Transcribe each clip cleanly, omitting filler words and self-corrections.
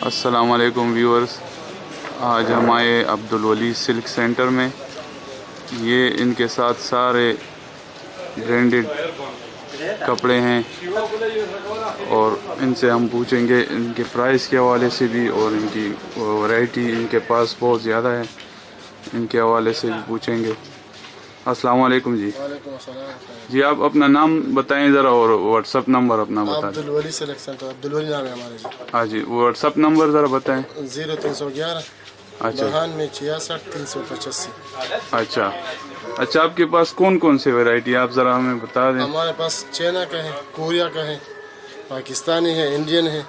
अस्सलाम वालेकुम व्यूअर्स। आज हम आए अब्दुल वली सिल्क सेंटर में। ये इनके साथ सारे ब्रांडेड कपड़े हैं और इनसे हम पूछेंगे इनके प्राइस के हवाले से भी और इनकी वैरायटी इनके पास बहुत ज़्यादा है, इनके हवाले से भी पूछेंगे। अस्सलाम वालेकुम जी। वालेकुम अस्सलाम। जी आप अपना नाम बताएं ज़रा और व्हाट्सअप नंबर अपना बता दें। अब्दुल वली सिल्क सेंटर, अब्दुल वली नाम है हमारे जी। हाँ जी, व्हाट्सअप नंबर ज़रा बताएं। 0311 अच्छा 92 385। अच्छा अच्छा, आपके पास कौन कौन से वैरायटी आप ज़रा हमें बता दें। हमारे पास चाइना का है, कोरिया का है, पाकिस्तानी है, इंडियन है,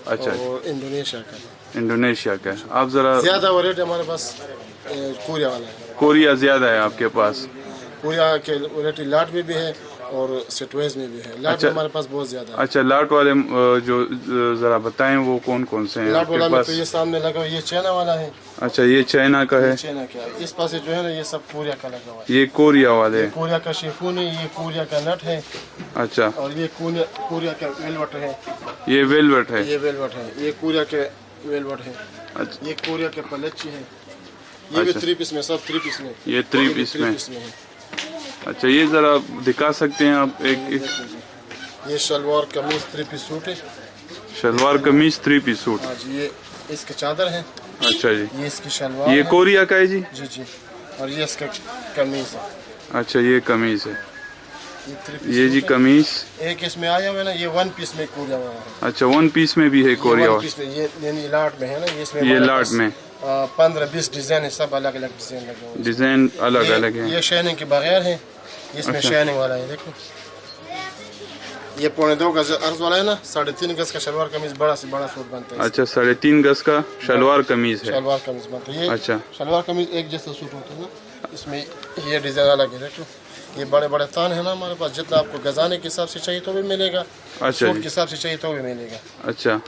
अच्छा और इंडोनेशिया का है। इंडोनेशिया का है। आप ज़रा ज़्यादा वैरायटी हमारे पास कोरिया वाला है। कोरिया ज़्यादा है आपके पास। कोरिया के वैरायटी लाट में भी है और सेटवेज में भी है। लाट अच्छा, में हमारे पास बहुत ज़्यादा है। अच्छा लाट वाले जो ज़रा बताएं वो कौन कौन से हैं लाट आपके वाला में पास। तो ये सामने लगा हुआ ये चाइना वाला है। अच्छा ये चाइना का है। चाइना का है। इस पास जो है ना ये सब कोरिया का लगा हुआ है। ये कोरिया वाले। ये कोरिया का शिफॉन है, ये कोरिया का नट है, अच्छा और ये कोरिया का वेलवेट है। ये वेलवेट है। ये वेलवेट है, ये कोरिया के वेलवेट है। अच्छा ये कोरिया के पलच्ची है। ये भी 3 पीस में, सब 3 पीस में। ये 3 पीस में। है। अच्छा ये ज़रा दिखा सकते हैं आप एक ये शलवार कमीज 3 पीस सूट है। शलवार कमीज 3 पीस सूट। हाँ जी, ये इसके चादर है। अच्छा जी, ये इसकी शलवार ये है। कोरिया का है जी। जी जी, और ये इसका कमीज है। अच्छा ये कमीज है। ये 3 पीस ये जी सूट है। कमीज। एक इसमें आया हुआ है ना, ये 1 पीस में कोरिया वाला है। अच्छा 1 पीस में भी है कोरिया। 1 पीस में ये यानी लाट में है ना, ये इसमें ये लाट में 15-20 डिजाइन है, सब अलग अलग डिजाइन लगे हुए हैं। डिजाइन अलग अलग है। ये शाइनिंग के बगैर है, इसमें अच्छा। शाइनिंग वाला है। देखो ये 2.25 गज अर्ज वाला है ना, 3.5 गज का शलवार कमीज बड़ा से बड़ा सूट बनता है। अच्छा 3.5 गज का शलवार कमीज है। शलवार कमीज बनता है। ये अच्छा शलवार कमीज एक जैसा सूट होता है ना, इसमें ये डिजाइन अलग है। देखो ये बड़े बड़े तान है ना हमारे पास, जितना आपको गजाने के हिसाब से चाहिए तो भी मिलेगा, अच्छा सूट जी। के हिसाब से चाहिए तो भी मिलेगा। अच्छा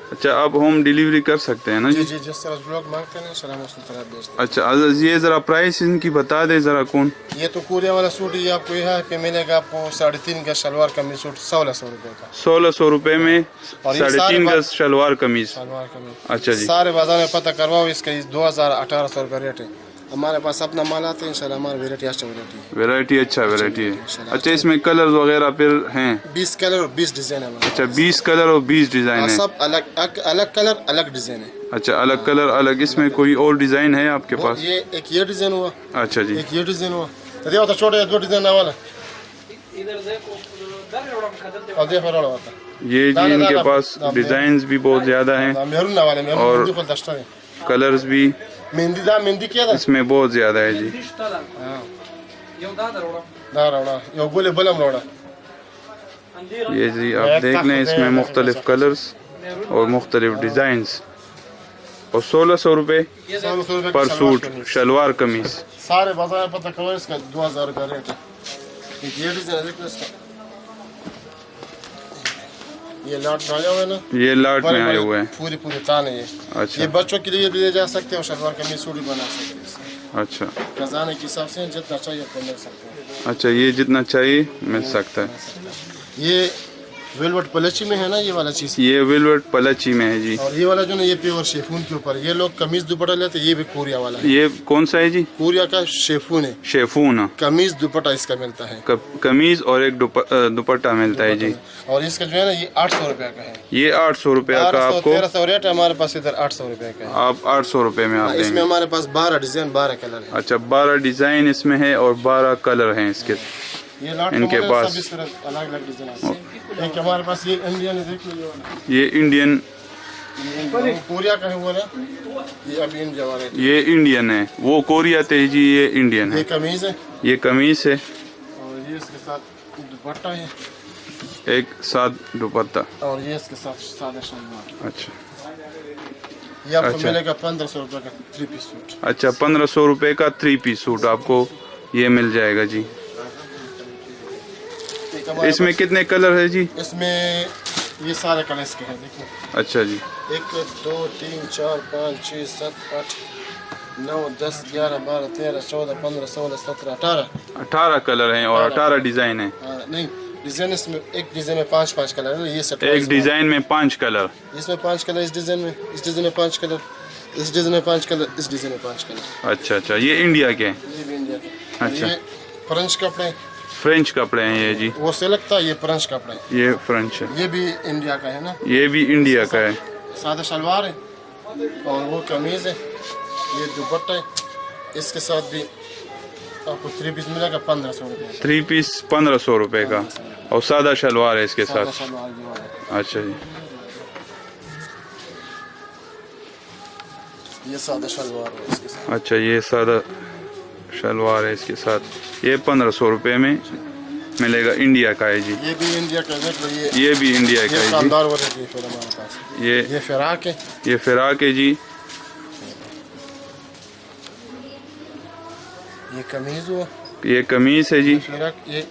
अच्छा, आप होम डिलीवरी कर सकते हैं ना जी जी। जी, जिस तरह लोग मांगते हैं सलाम उस तरह भेजते हैं। अच्छा ये ज़रा प्राइस इनकी बता दे ज़रा कौन। ये तो कोरिया वाला सूट ये आपको यहाँ पे मिलेगा, आपको 3.5 गज शलवार कमीज सूट 1600 रुपये का। 1600 रुपये में और ये 3.5 गज शलवार कमीज। शलवार कमीज अच्छा जी। सारे बाजार में पता करवाओ, इसका 2000-1800 रुपये रेट है। हमारे पास अपना माल आता है, इंशाल्लाह हमारी वेरायटी अच्छा वैरायटी अच्छा वैरायटी है। अच्छा इसमें कलर वगैरह फिर हैं। 20 कलर और 20 डिजाइन है हमारे अच्छा 20 कलर और 20 डिज़ाइन पास। है। सब अलग अलग कलर अलग डिजाइन है। अच्छा अलग कलर अलग। इसमें कोई और डिज़ाइन है आपके पास। ये एक ये डिजाइन हुआ, अच्छा जी। एक ये डिजाइन हुआ, तो देखो तो छोटे 2 डिजाइन वाला और देखो रोड़ा होता ये जी इनके पास डिज़ाइंस भी बहुत ज़्यादा हैं मेरून वाले में और देखो दस्ता है। कलर्स भी मेहंदी किया था इसमें बहुत ज़्यादा है जी। ना रोड़ा यो बोले बलम रोड़ा। ये जी आप देख लें इसमें मुख्तलिफ कलर्स और मुख्तलिफ डिज़ाइंस और 1600 रुपये 1600 रुपये पर सूट शलवार कमीज। सारे बाजार में पता करो, इसका 2000 रुपये रेट है। एक ये डिजाइन देखो इसका, ये लाट में आया हुआ है ना, ये लाट में आए हुए हैं। पूरी तान है ये। अच्छा ये बच्चों के लिए भी ले जा सकते हैं और शलवार कमीज सूट भी बना सकते हैं इससे। अच्छा खजाने के हिसाब से जितना चाहिए आपको मिल सकता है। अच्छा, ये जितना चाहिए मिल सकता है। ये वेलवेट पलची में है ना, ये वाला चीज। ये वेलवेट पलची में है जी। और ये वाला जो ना, ये प्योर शेफून के ऊपर ये लोग कमीज दुपट्टा लेते हैं, ये भी कोरिया वाला है। ये कौन सा है जी। कोरिया का शेफून है, शेफून कमीज दुपट्टा इसका मिलता है। कमीज और एक दुपट्टा मिलता है जी। और इसका जो है ना ये 800 रुपये का है। ये 800 रुपया का आपको। 1300 रेट है हमारे पास, इधर 800 रुपये का है। आप 800 रुपये में आप इसमें देंगे। हमारे पास 12 डिजाइन 12 कलर है। अच्छा 12 डिज़ाइन इसमें है और 12 कलर हैं इसके। ये लाट इनके का पास सब इस तरह अलग अलग डिजाइन आते हैं। एक हमारे पास ये इंडियन है, देख लो ये वाला। ये इंडियन। ये कोरिया का है वो ना, ये अभी इंडिया वाला है। ये इंडियन है, वो कोरिया थे जी, ये इंडियन ये है। कमीज है ये कमीज है और ये इसके साथ दुपट्टा है एक साथ दुपट्टा। और ये इसके साथ सादा शलवार। अच्छा ये आपको अच्छा। मिलेगा 1500 रुपये का 3 पीस सूट। अच्छा 1500 रुपये का 3 पीस सूट आपको ये मिल जाएगा जी। इसमें कितने कलर है जी। इसमें ये सारे कलर इसके हैं, देखो। अच्छा जी। 1 2 3 4 5 6 7 8 9 10 11 12 13 14 15 16 17 18 18 कलर हैं और 18 डिज़ाइन है। नहीं डिजाइन इसमें एक डिजाइन में 5 कलर है। ये सेट एक डिजाइन में 5 कलर, इसमें 5 कलर, इस डिजाइन में 5 कलर, इस डिजाइन में 5 कलर, इस डिजाइन में 5 कलर। अच्छा अच्छा, ये इंडिया के हैं? ये भी इंडिया के। अच्छा, ये फ्रेंच कपड़े, फ्रेंच कपड़े हैं ये जी? वो से लगता है ये फ्रेंच कपड़े, ये फ्रेंच है। ये भी इंडिया का है ना? ये भी इंडिया का है। सादा शलवार है और वो कमीज है, ये दुपट्टा है। इसके साथ भी आपको 3 पीस मिलेगा 1500 रुपये। 3 पीस 1500 रुपये का, और सादा शलवार है इसके साथ? शलवार भी वाला। अच्छा जी, ये सादा शलवार है इसके साथ। अच्छा, ये सादा शलवार है इसके साथ। ये 1500 रुपये में मिलेगा, इंडिया का है जी? ये भी इंडिया का है। ये भी इंडिया का है जी? शानदार वैरायटी है फिर हमारे पास। ये फिराक है, ये फिराक है जी। ये कमीज हुआ, ये कमीज है जी। फिराक ये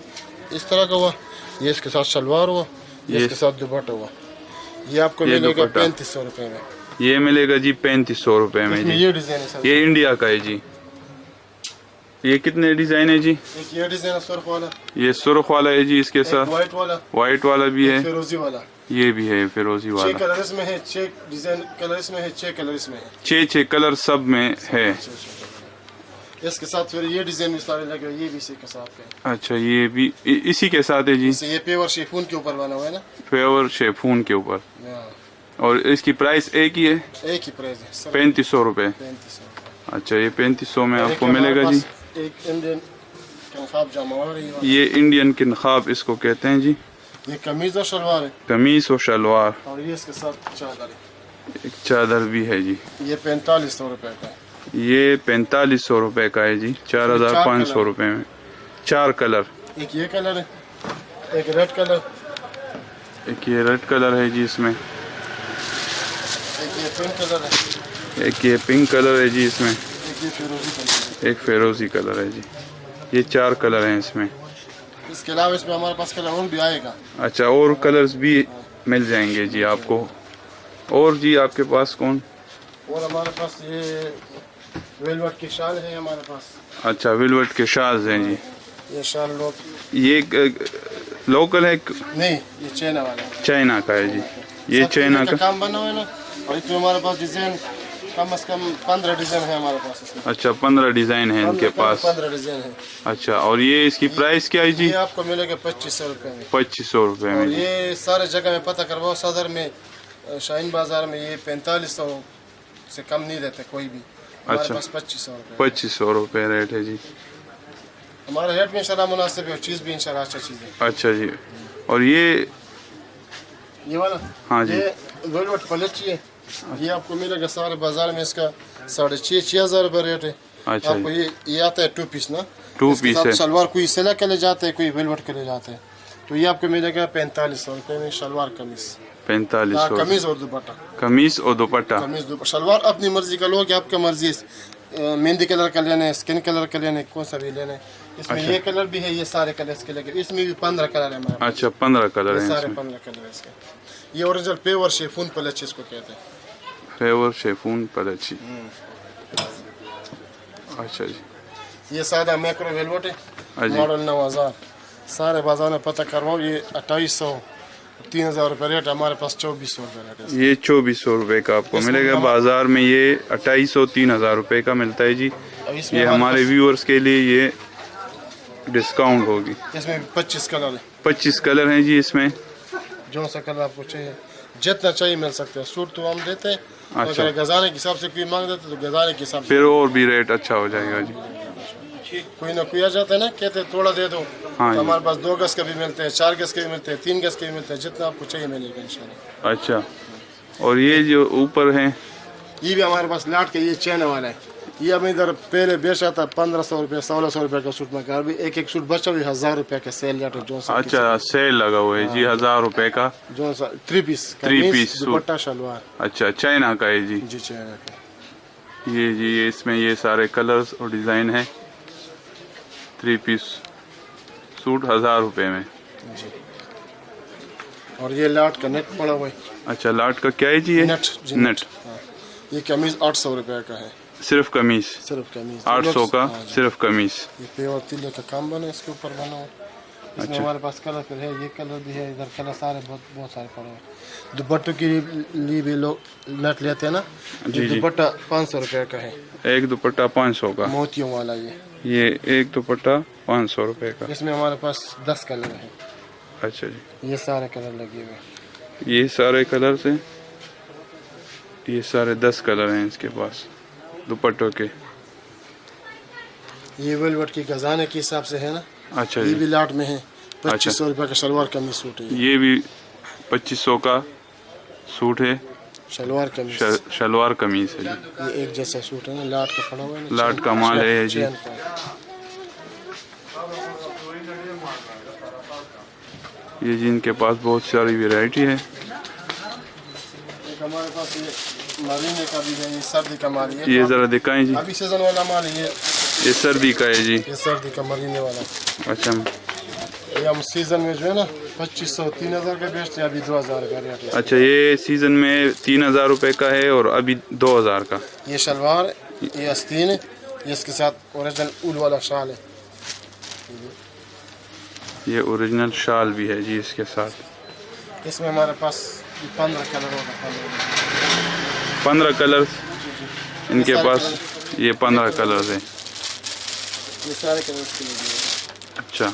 इस तरह का हुआ, ये इसके साथ शलवार हुआ, ये इसके साथ दुपट्टा हुआ। ये आपको मिलेगा 3500 रुपये में। ये मिलेगा जी 3500 रुपये में जी। ये डिजाइन है सर, ये इंडिया का है जी। ये कितने डिजाइन है जी? एक ये डिजाइन है सुर्ख वाला, ये सुर्ख वाला है जी, इसके साथ व्हाइट वाला, व्हाइट वाला भी है, फिरोजी वाला, ये भी है फिरोजी 6 वाला। कलर इसमें है, 6 डिजाइन कलर इसमें है, 6 कलर इसमें है, 6 कलर सब में है। इसके साथ फिर ये डिजाइन भी सारे लगे, ये भी इसी के साथ है। अच्छा, ये भी इसी के साथ है जी? ये पेवर शिफॉन के ऊपर बना हुआ है ना? पेवर शिफॉन के ऊपर। और इसकी प्राइस एक ही है? एक ही प्राइस है, 3500 रुपये। 3500। अच्छा, ये 3500 में आपको मिलेगा जी। एक इंडियन किनखाब जामा, ये इंडियन किनखाब इसको कहते हैं जी। ये कमीज और शलवार है, कमीज और शलवार, और ये इसके साथ चादर है। एक चादर भी है जी। ये 4500 रुपये का है। ये 4500 रुपये का है जी, 4500 रुपये में 4 कलर। एक ये कलर है, एक रेड कलर, एक ये रेड कलर है जी इसमें, एक ये पिंक कलर है, एक ये पिंक कलर है जी इसमें, एक ये फिरोजी कलर है, एक फिरोजी कलर है जी। ये 4 कलर हैं इसमें। इसके अलावा इसमें हमारे पास कलर और भी आएगा। अच्छा, और कलर्स भी मिल जाएंगे जी आपको। और जी आपके पास कौन? और हमारे पास ये वेलवेट की शाल है हमारे पास। अच्छा, वेलवेट के शाल्स हैं जी। ये शाल लोग, ये लोकल है? नहीं, ये चाइना वाला है, चाइना का है जी। ये चाइना का काम बना हुआ है ना, और इसमें हमारे पास डिजाइन कम से कम 15 डिजाइन है हमारे पास इसमें। अच्छा, 15 डिजाइन है इनके पास? 15 डिजाइन है। अच्छा, और ये इसकी प्राइस क्या है जी? ये आपको मिलेगा 2500 रुपये में। 2500 रुपये में। और ये सारे जगह में पता करवाओ, सदर में, शाहीन बाजार में ये 4500 से कम नहीं देते कोई भी। हमारे अच्छा, पास 2500 रुपये। 2500 रुपये रेट है जी। हमारा रेट भी इंशाल्लाह मुनासिब है और चीज़ भी इंशाल्लाह अच्छा चीज़ है। अच्छा जी, और ये वाला, हाँ जी, ये वेलवेट पलची है। ये आपको मिलेगा सारे बाजार में, इसका 6,500 रुपये रेट है। अच्छा, आपको ये आता है 2 पीस ना, 2 पीस है। शलवार कोई सिला के ले जाते हैं, कोई वेलवेट के ले जाते हैं, तो ये आपको मिलेगा 4500 रुपये में शलवार कमीज। 4500 कमीज और दुपट्टा, कमीज और दुपट्टा। शलवार अपनी मर्जी का लोगे, आपका मर्जी, मेहंदी कलर का लेना है, स्किन कलर का लेना है, कौन सा भी लेना है। इसमें ये कलर भी है, ये सारे कलर इसके लगे, इसमें भी 15 कलर है हमारे। अच्छा, 15 कलर हैं सारे इसमें। 15 कलर है इसके। ये ओरिजिनल पेवर शिफॉन पलच इसको कहते हैं, पेवर शिफॉन पलची। अच्छा जी, ये सादा मैक्रो वेलवेट है, हाँ जी। मॉडल 9000। सारे बाजार में पता करवाओ, ये 2800 3000 रुपये रेट, हमारे पास 2400 रुपये रेट है। ये 2400 रुपये का आपको मिलेगा। बाजार में ये 2800 3000 रुपये का मिलता है जी। ये हमारे व्यूअर्स के लिए ये डिस्काउंट होगी। इसमें 25 कलर है, 25 कलर हैं जी इसमें। जो सा कलर आपको चाहिए, जितना चाहिए मिल सकता है। सूट तो हम देते हैं, अच्छा, अगर गजाने के हिसाब से कोई मांग देते तो गजाने के हिसाब से फिर और भी रेट अच्छा हो जाएगा जी। कोई ना कोई आ जाता है ना, कहते हैं थोड़ा दे दो, हाँ तो हमारे पास 2 गज के भी मिलते हैं, 4 गज के भी मिलते हैं, 3 गज के भी मिलते हैं, जितना आपको चाहिए मिलेगा इंशाल्लाह। अच्छा, और ये जो ऊपर है, ये भी हमारे पास लाट के, ये चैन वाला है। ये अब इधर पहले बेचा था 1500 रुपये 1600 रुपये का सूट में, अभी एक सूट बचा भी 1000 रुपये का सेल लाट है। जो अच्छा, सेल लगा हुआ है जी, 1000 रुपये का जो सा 3 पीस दुपट्टा शलवार। अच्छा, चाइना का है जी। जी चाइना का। ये जी, ये इसमें ये सारे कलर्स और डिज़ाइन है। 3 पीस सूट 1000 रुपये में जी। और ये लाट का नेट पड़ा हुआ है। अच्छा, लाट का क्या है जी? ये नेट। हाँ। ये कमीज 800 रुपये का है, सिर्फ कमीज? सिर्फ कमीज 800 का हाँ, सिर्फ कमीज। ये पेवर तिले का काम बना, इसके ऊपर बना हुआ। इसमें अच्छा। हमारे पास कलर फिर है, ये कलर भी है, इधर कलर सारे बहुत सारे पड़े हैं। दुपट्टों के लिए भी लोग नेट लेते हैं ना, जी ये जी। दुपट्टा 500 रुपये का है, एक दुपट्टा 500 का, मोतियों वाला ये एक दुपट्टा 500 रुपये का। इसमें हमारे पास 10 कलर हैं। अच्छा जी, ये सारे कलर लगे हुए, ये सारे कलर से, ये सारे 10 कलर हैं इसके पास दुपट्टों के। ये वेलवेट की गजाने के हिसाब से है ना। अच्छा ये जी। भी लाट में है, अच्छा। 2500 रुपये का शलवार कमीज सूट है। ये भी 2500 का सूट है, शलवार कमीज, शलवार कमीज है जी। ये एक जैसा सूट है ना, लाट का पड़ा हुआ है ना, लाट का माल है जी। चैन का। ये जी इनके पास बहुत सारी वैरायटी है। एक हमारे पास ये मरीने का भी है, ये सर्दी का माल है। ये जरा दिखाएं जी। अभी सीजन वाला माल है ये सर्दी का है जी। ये सर्दी का मरीने वाला। अच्छा, ये हम सीजन में जो है ना 2500 3000 का बेचते हैं, अभी 2000 का रेट है। अच्छा, ये सीजन में 3000 रुपये का है और अभी 2000 का। ये शलवार, ये आस्तीन है, ये इसके साथ ओरिजिनल ऊल वाला शाल है। ये ओरिजिनल शाल भी है जी इसके साथ। इसमें हमारे पास 15 कलर होगा, 15 कलर इनके पास, ये 15 कलर है। ये सारे कलर इसके लिए। अच्छा,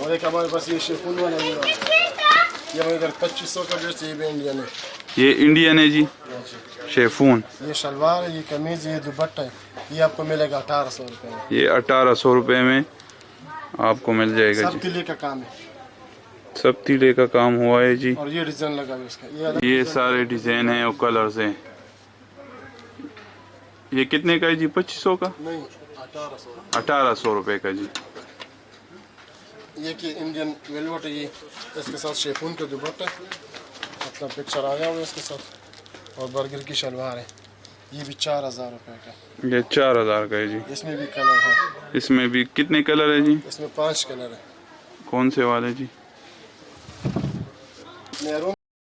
और एक हमारे पास ये शिफॉन वाला है, ये हम इधर 2500 का बेचते हैं, ये भी इंडियन है। ये इंडियन है जी, शेफून। ये शलवार है, ये कमीज है, ये दुपट्टा है, ये आपको मिलेगा 1800 रुपये में। ये 1800 रुपये में आपको मिल जाएगा सब जी। तिले का काम है, सब तीले का काम हुआ है जी। और ये डिजाइन लगा हुआ है इसका। ये सारे डिजाइन हैं और कलर्स हैं। ये कितने का है जी? 2500 का? नहीं, 1800। 1800 रुपये का जी। ये कि इंडियन वेलवेट है, ये इसके साथ शेफून का दुपट्टा, मतलब पिक्चर आया हुआ है इसके साथ, और बर्गर की शलवार है। ये भी 4000 रुपये का। ये 4000 का है जी। इसमें भी कलर है, इसमें भी कितने कलर है जी? इसमें 5 कलर है। कौन से वाले जी? मैरून